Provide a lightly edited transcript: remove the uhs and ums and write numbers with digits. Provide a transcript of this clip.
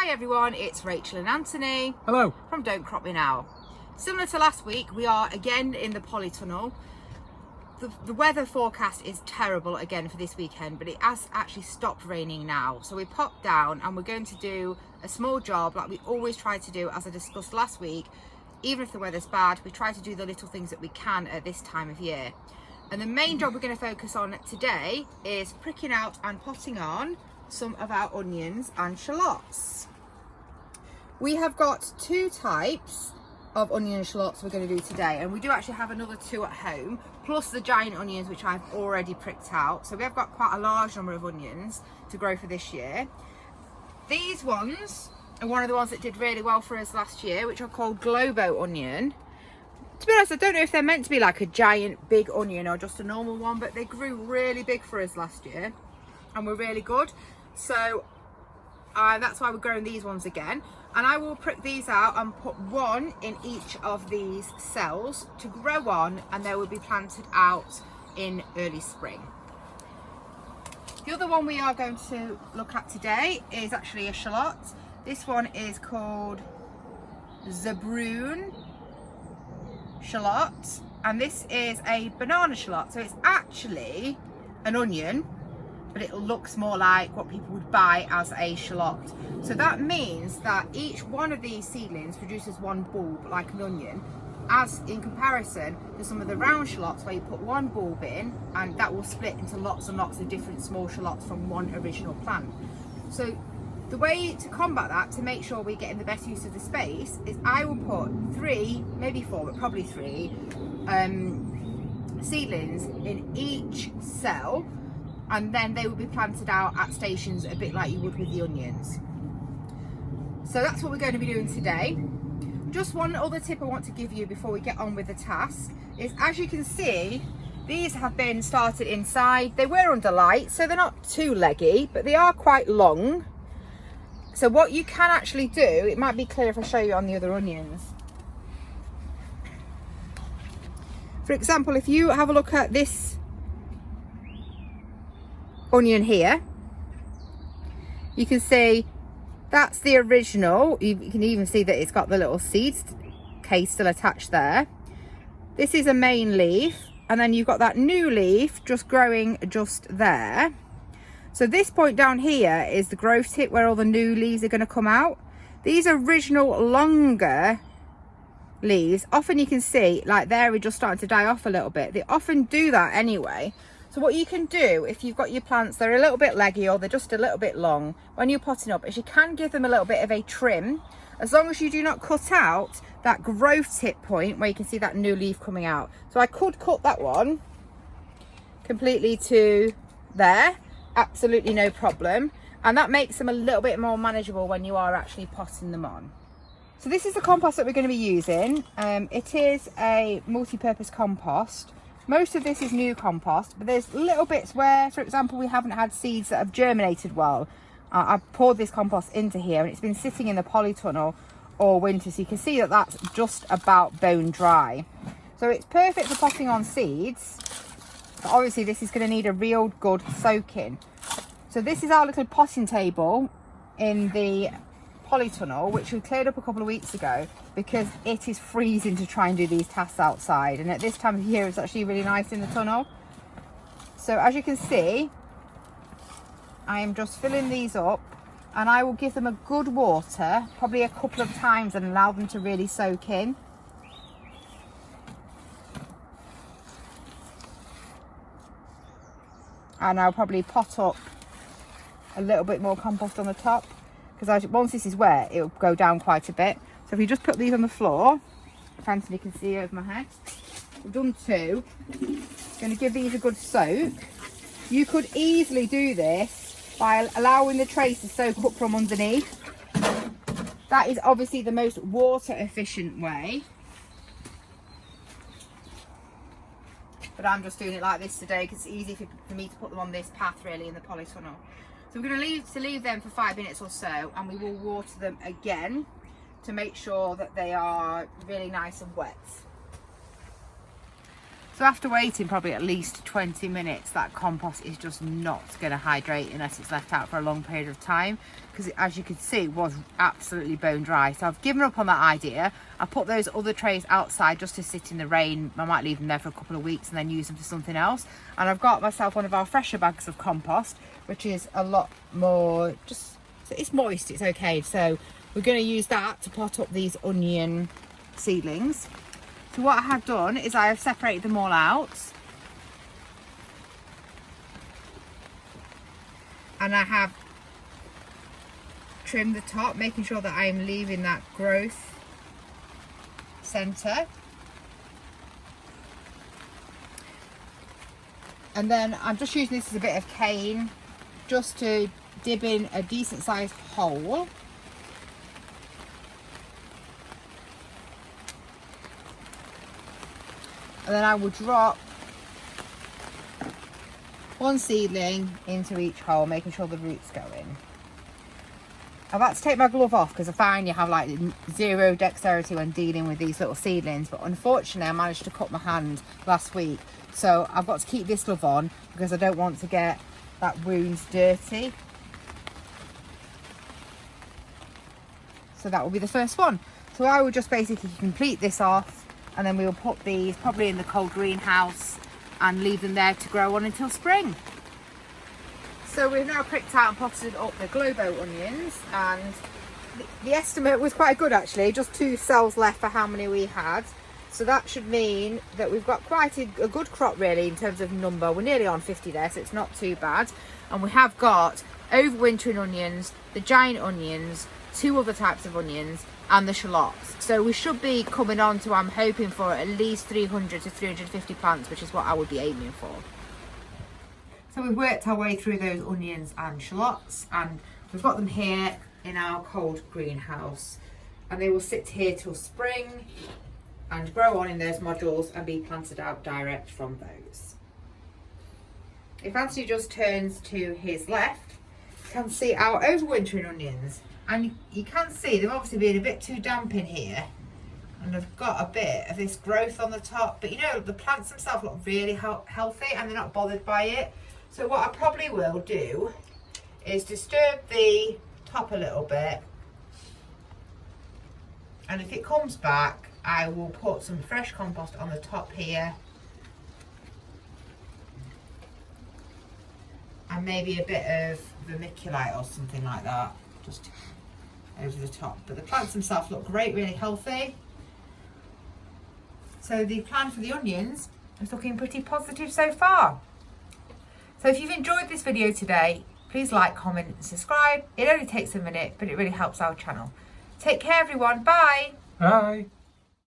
Hi everyone, it's Rachel and Anthony. Hello. From Don't Crop Me Now. Similar to last week, we are again in the polytunnel. The weather forecast is terrible again for this weekend, but it has actually stopped raining now. So we popped down and we're going to do a small job like we always try to do, as I discussed last week. Even if the weather's bad, we try to do the little things that we can at this time of year. And the main job we're going to focus on today is pricking out and potting on some of our onions and shallots. We have got two types of onion and shallots we're going to do today, and we do actually have another two at home, plus the giant onions which I've already pricked out. So we have got quite a large number of onions to grow for this year. These ones are one of the ones that did really well for us last year, which are called Globo onion. To be honest, I don't know if they're meant to be like a giant big onion or just a normal one, but they grew really big for us last year and were really good. So that's why we're growing these ones again. And I will prick these out and put one in each of these cells to grow on, and they will be planted out in early spring. The other one we are going to look at today is actually a shallot. This one is called Zabroon shallot, and this is a banana shallot. So it's actually an onion, but it looks more like what people would buy as a shallot. So that means that each one of these seedlings produces one bulb like an onion, as in comparison to some of the round shallots where you put one bulb in and that will split into lots and lots of different small shallots from one original plant. So the way to combat that, to make sure we're getting the best use of the space, is I will put 3, maybe 4, but probably 3 seedlings in each cell, and then they will be planted out at stations a bit like you would with the onions. So that's what we're going to be doing today. Just one other tip I want to give you before we get on with the task is, as you can see, these have been started inside. They were under light, so they're not too leggy, but they are quite long. So what you can actually do, it might be clear if I show you on the other onions. For example, if you have a look at this onion here, you can see that's the original. You can even see that it's got the little seed case still attached there. This is a main leaf, and then you've got that new leaf just growing just there. So this point down here is the growth tip where all the new leaves are going to come out. These original longer leaves, often you can see like they're just starting to die off a little bit. They often do that anyway. So what you can do, if you've got your plants, they're a little bit leggy or they're just a little bit long, when you're potting up, is you can give them a little bit of a trim, as long as you do not cut out that growth tip point where you can see that new leaf coming out. So I could cut that one completely to there, absolutely no problem. And that makes them a little bit more manageable when you are actually potting them on. So this is the compost that we're going to be using. It is a multi-purpose compost. Most of this is new compost, but there's little bits where, for example, we haven't had seeds that have germinated well. I've poured this compost into here and it's been sitting in the polytunnel all winter, so you can see that that's just about bone dry. So it's perfect for potting on seeds, but obviously this is going to need a real good soaking. So this is our little potting table in the polytunnel, which we cleared up a couple of weeks ago because it is freezing to try and do these tasks outside, and at this time of year it's actually really nice in the tunnel. So as you can see, I am just filling these up, and I will give them a good water, probably a couple of times, and allow them to really soak in. And I'll probably pot up a little bit more compost on the top, because once this is wet, it'll go down quite a bit. So if you just put these on the floor, if Anthony can see over my head, we've done 2. Going to give these a good soak. You could easily do this by allowing the trays to soak up from underneath. That is obviously the most water efficient way, but I'm just doing it like this today because it's easy for me to put them on this path really in the polytunnel. So we're going to leave them for 5 minutes or so, and we will water them again to make sure that they are really nice and wet. So after waiting probably at least 20 minutes, that compost is just not going to hydrate unless it's left out for a long period of time, because as you can see, it was absolutely bone dry. So I've given up on that idea. I put those other trays outside just to sit in the rain. I might leave them there for a couple of weeks and then use them for something else. And I've got myself one of our fresher bags of compost, which is a lot more, just, it's moist, it's okay. So we're going to use that to pot up these onion seedlings. So what I have done is I have separated them all out, and I have trimmed the top, making sure that I'm leaving that growth centre. And then I'm just using this as a bit of cane just to dib in a decent sized hole. And then I will drop one seedling into each hole, making sure the roots go in. I've had to take my glove off because I find you have like zero dexterity when dealing with these little seedlings, but unfortunately I managed to cut my hand last week, so I've got to keep this glove on because I don't want to get that wound dirty. So that will be the first one. So I will just basically complete this off, and then we will put these probably in the cold greenhouse and leave them there to grow on until spring. So we've now pricked out and potted up the Globo onions, and the estimate was quite good actually, just 2 cells left for how many we had. So that should mean that we've got quite a good crop really in terms of number. We're nearly on 50 there, so it's not too bad. And we have got overwintering onions, the giant onions, 2 other types of onions, and the shallots. So we should be coming on to, I'm hoping for at least 300 to 350 plants, which is what I would be aiming for. So we've worked our way through those onions and shallots, and we've got them here in our cold greenhouse, and they will sit here till spring and grow on in those modules and be planted out direct from those. If Anthony just turns to his left, you can see our overwintering onions. And you can see they've obviously been a bit too damp in here, and they've got a bit of this growth on the top, but you know, the plants themselves look really healthy and they're not bothered by it. So what I probably will do is disturb the top a little bit, and if it comes back I will put some fresh compost on the top here, and maybe a bit of vermiculite or something like that just over the top. But the plants themselves look great, really healthy. So the plan for the onions is looking pretty positive so far. So if you've enjoyed this video today, please like, comment and subscribe. It only takes a minute, but it really helps our channel. Take care everyone, bye! Bye!